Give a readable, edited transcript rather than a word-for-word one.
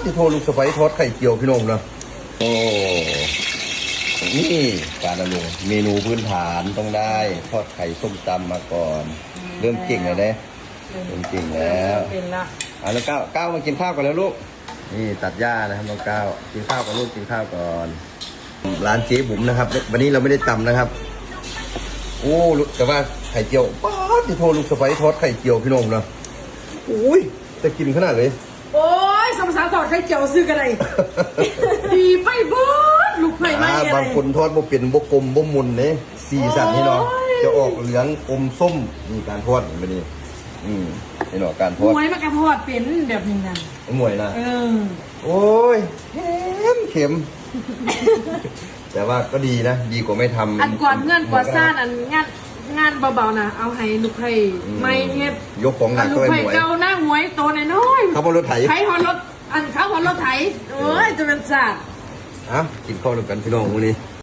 ที่โทรลูกสะใภ้ทอดไข่เจียวพี่น้องนะโอ้นี่การละลงเมนูพื้นฐานต้องได้ทอดไข่ส้มตำมาก่อนเริ่มเก่งเลยเด้เริ่มเก่งแล้วเป็นละแล้วก้าวมากินข้าวกันแล้วลูกนี่ตัดหญ้านะครับน้องก้าวกินข้าวกับลูกกินข้าวก่อนร้านเจ๊บุ๋มนะครับวันนี้เราไม่ได้ตำนะครับโอ้แต่ว่าไข่เจียวที่โทรลูกสะใภ้ทอดไข่เจียวพี่น้องนะอุ้ยจะกินขนาดเลยโอ้ยสมสารทอดไข่เจียวซื้อกันเลยดีไปบดลูกไผ่ไม่อะไรบางคนทอดบ่เป็นบ่กลมบ่มุนเนี่ยสีสันนี่เนาะจะออกเหลืองอมส้มนี่การทอดแบบนี้นี่เนาะการทอดมวยมากระทอดเป็นแบบนี้นั่นมวยนะโอ้ยเข็มแต่ว่าก็ดีนะดีกว่าไม่ทำอันกวาดเงื่อนกวาดซ่านอันงานเบาๆนะเอาให้ลูกไผ่ไม่เฮ็ดยกของหนักก็ไม่หวยเก่าหน้าหวยโตน้อยเขาบนรถไถไถหอนรถอันเขาหอนรถไถโอ้ยจะเป็นศาสตร์กินข้าวด้วยกันพี่น้องวันนี้